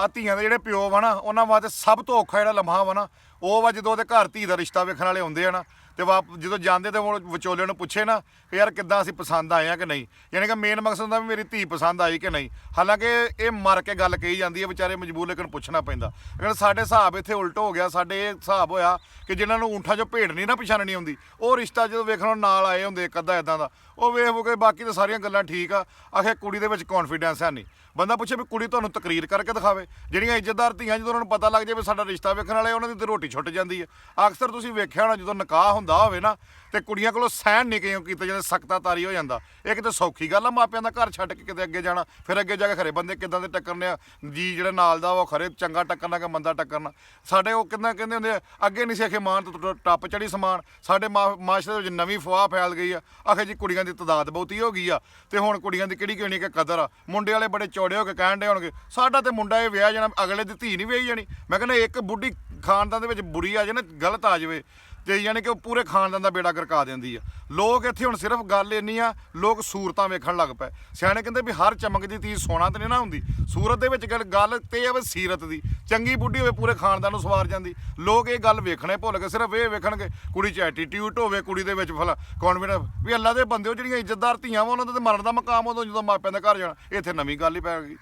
ਆ ਧੀਆਂ ਦੇ ਜਿਹੜੇ ਪਿਓ ਵਾ ਨਾ ਉਹਨਾਂ ਵਾਸਤੇ ਸਭ ਤੋਂ ਔਖਾ ਜਿਹੜਾ ਲਮਹਾ ਵਾ ਨਾ ਉਹ ਵਾ ਜਦੋਂ ਉਹਦੇ ਘਰ ਧੀ ਦਾ ਰਿਸ਼ਤਾ ਵੇਖਣ ਵਾਲੇ ਆਉਂਦੇ ਆ ਨਾ ਤੇ ਜਦੋਂ ਜਾਂਦੇ ਤੇ ਵਿਚੋਲੇ ਨੂੰ ਪੁੱਛੇ ਨਾ ਕਿ ਯਾਰ ਕਿੱਦਾਂ ਅਸੀਂ ਪਸੰਦ ਆਏ ਆ ਕਿ ਨਹੀਂ, ਯਾਨੀ ਕਿ ਮੇਨ ਮਕਸਦ ਹੁੰਦਾ ਵੀ ਮੇਰੀ ਧੀ ਪਸੰਦ ਆਈ ਕਿ ਨਹੀਂ। ਹਾਲਾਂਕਿ ਇਹ ਮਰ ਕੇ ਗੱਲ ਕਹੀ ਜਾਂਦੀ ਹੈ, ਵਿਚਾਰੇ ਮਜਬੂਰ ਲੇਕਿਨ ਪੁੱਛਣਾ ਪੈਂਦਾ। ਲੇਕਿਨ ਸਾਡੇ ਹਿਸਾਬ ਇੱਥੇ ਉਲਟ ਹੋ ਗਿਆ। ਸਾਡੇ ਇਹ ਹਿਸਾਬ ਹੋਇਆ ਕਿ ਜਿਨ੍ਹਾਂ ਨੂੰ ਊਂਠਾਂ 'ਚੋਂ ਭੇਡ ਨਹੀਂ ਨਾ ਪਛਾਣਨੀ ਆਉਂਦੀ ਉਹ ਰਿਸ਼ਤਾ ਜਦੋਂ ਵੇਖਣ ਨਾਲ ਆਏ ਹੁੰਦੇ ਇੱਕ ਅੱਧਾ ਇੱਦਾਂ ਦਾ ਉਹ ਵੇਖ ਹੋ ਕੇ ਬਾਕੀ ਤਾਂ ਸਾਰੀਆਂ ਗੱਲਾਂ ਠੀਕ ਆ। ਆਖੇ ਕੁੜੀ ਦੇ ਵਿੱਚ ਕੌਨਫੀਡੈਂਸ ਹੈ ਨਹੀਂ। ਬੰਦਾ ਪੁੱਛੇ ਵੀ ਕੁੜੀ ਤੁਹਾਨੂੰ ਤਕਰੀਰ ਕਰਕੇ ਦਿਖਾਵੇ। ਜਿਹੜੀਆਂ ਇੱਜ਼ਤਦਾਰ ਧੀਆਂ ਜਦੋਂ ਉਹਨਾਂ ਨੂੰ ਪਤਾ ਲੱਗ ਜਾਵੇ ਸਾਡਾ ਰਿਸ਼ਤਾ ਵੇਖਣ ਵਾਲੇ ਉਹਨਾਂ ਦੀ ਤਾਂ ਰੋਟੀ ਛੁੱਟ ਜਾਂਦੀ ਹੈ। ਅਕਸਰ ਤੁਸੀਂ ਵੇਖਿਆ ਹੋਣਾ ਜਦੋਂ ਨਿਕਾਹ ਹੁੰਦਾ ਹੋਵੇ ਨਾ ਤੇ ਕੁੜੀਆਂ ਕੋਲੋਂ ਸਹਿਣ ਨਹੀਂ ਕਿਉਂ ਕੀਤੇ ਜਾਂਦੇ, ਸਖਤਾ ਤਾਰੀ ਹੋ ਜਾਂਦਾ। ਇਹ ਕਿਤੇ ਸੌਖੀ ਗੱਲ ਆ ਮਾਪਿਆਂ ਦਾ ਘਰ ਛੱਡ ਕੇ ਕਿਤੇ ਅੱਗੇ ਜਾਣਾ, ਫਿਰ ਅੱਗੇ ਜਾ ਕੇ ਖਰੇ ਬੰਦੇ ਕਿੱਦਾਂ ਦੇ ਟੱਕਰਨੇ ਆ ਜੀ ਜਿਹੜਾ ਨਾਲ ਦਾ ਉਹ ਖਰੇ ਚੰਗਾ ਟੱਕਰਨਾ ਕਿ ਮੰਦਾ ਟੱਕਰਨਾ। ਸਾਡੇ ਉਹ ਕਿੰਨਾ ਕਹਿੰਦੇ ਹੁੰਦੇ ਆ ਅੱਗੇ ਨਹੀਂ ਸੀ ਆਖੇ ਮਾਨ ਤੋਂ ਟੱਪ ਚੜੀ ਸਮਾਨ। ਸਾਡੇ ਮਾਸ਼ਰੇ ਵਿੱਚ ਨਵੀਂ ਫਵਾਹ ਫੈਲ ਗਈ ਆ। ਆਖੇ ਜੀ ਕੁੜੀਆਂ ਦੀ ਤਾਦਾਦ ਬਹੁਤੀ ਹੋ ਗਈ ਆ ਤੇ ਹੁਣ ਕੁੜੀਆਂ ਦੀ ਕਿਹੜੀ ਕਿਹੜੀ ਕਿ ਕਦਰ ਆ। ਮੁੰਡੇ ਵਾਲੇ ਬੜੇ ਚੌੜੇ ਹੋ ਕੇ ਕਹਿਣ ਡੇ ਹੋਣਗੇ ਸਾਡਾ ਤੇ ਮੁੰਡਾ ਇਹ ਵਿਆਹ ਜਾਣਾ, ਅਗਲੇ ਦੀ ਧੀ ਨਹੀਂ ਵਿਆਹੀ ਜਾਣੀ। ਮੈਂ ਕਹਿੰਦਾ ਇੱਕ ਬੁੱਢੀ ਖਾਨਦਾਨ ਦੇ ਵਿੱਚ ਬੁਰੀ ਆ ਜਾਏ ਨਾ, ਗਲਤ ਆ ਜਾਵੇ ਤੇ ਯਾਨੀ ਕਿ ਉਹ ਪੂਰੇ ਖਾਨਦਾਨ ਦਾ ਬੇੜਾ ਗਰਕਾ ਦਿੰਦੀ ਆ। ਲੋਕ ਇੱਥੇ ਹੁਣ ਸਿਰਫ ਗੱਲ ਇੰਨੀ ਆ, ਲੋਕ ਸੂਰਤਾਂ ਵੇਖਣ ਲੱਗ ਪਏ। ਸਿਆਣੇ ਕਹਿੰਦੇ ਵੀ ਹਰ ਚਮਕਦੀ ਚੀਜ਼ ਸੋਨਾ ਤੇ ਨਹੀਂ ਨਾ ਹੁੰਦੀ। ਸੂਰਤ ਦੇ ਵਿੱਚ ਗੱਲ ਤੇ ਆ ਵੀ ਸੀਰਤ ਦੀ। ਚੰਗੀ ਬੁੱਢੀ ਹੋਵੇ ਪੂਰੇ ਖਾਨਦਾਨ ਨੂੰ ਸਵਾਰ ਜਾਂਦੀ। ਲੋਕ ਇਹ ਗੱਲ ਵੇਖਣੇ ਭੁੱਲ ਗਏ, ਸਿਰਫ ਇਹ ਵੇਖਣਗੇ ਕੁੜੀ 'ਚ ਐਟੀਟਿਊਡ ਹੋਵੇ, ਕੁੜੀ ਦੇ ਵਿੱਚ ਫਲਾ ਕੌਨਫੀਡੈਂਸ ਵੀ ਅੱਲਾ ਦੇ ਬੰਦੇ ਜਿਹੜੀਆਂ ਇੱਜ਼ਤਦਾਰ ਧੀਆਂ ਵਾ ਉਹਨਾਂ ਦਾ ਤੇ ਮਰਨ ਦਾ ਮਕਾਮ ਉਦੋਂ ਜਦੋਂ ਮਾਪਿਆਂ ਦੇ ਘਰ ਜਾਣਾ। ਇੱਥੇ ਨਵੀਂ ਗੱਲ ਹੀ ਪੈ ਗਈ।